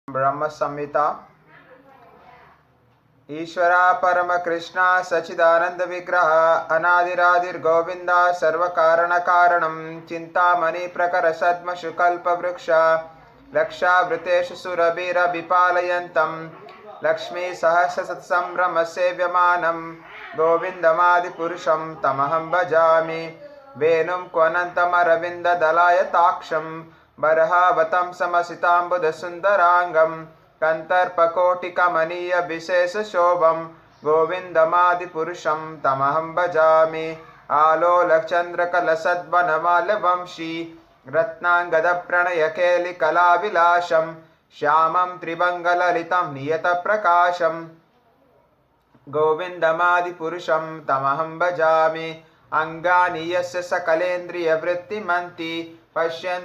ब्रह्म संहिता। ईश्वरा परम कृष्णा सचिदानंद विग्रह अनादिरादिर्गोविंदा सर्वकारण कारणम चिंतामणि प्रकर सद्मशु कल्प वृक्ष लक्षावृतेषु सुरभिर विपालयन्तं लक्ष्मी सहस्र सत्संभ्रम सेव्यमानं गोविंदमादिपुरुषं तमहं भजामि। वेणुं क्वनन्तमरविन्ददलायताक्षं बर्हावतं समसिताम्बुधसुन्दराङ्गं कन्तर्पकोटिकमनीय विशेषशोभं गोविन्दमादिपुरुषं तमहं भजामि। आलोलचन्द्रकलसद्वनमाल्यवंशी रत्नाङ्गदप्रणयकेलिकलाविलासं श्यामं त्रिभङ्गललितं नियतप्रकाशं गोविन्दमादिपुरुषं तमहं भजामि। अङ्गानि यस्य सकलेन्द्रियवृत्तिमन्ति पश्यन्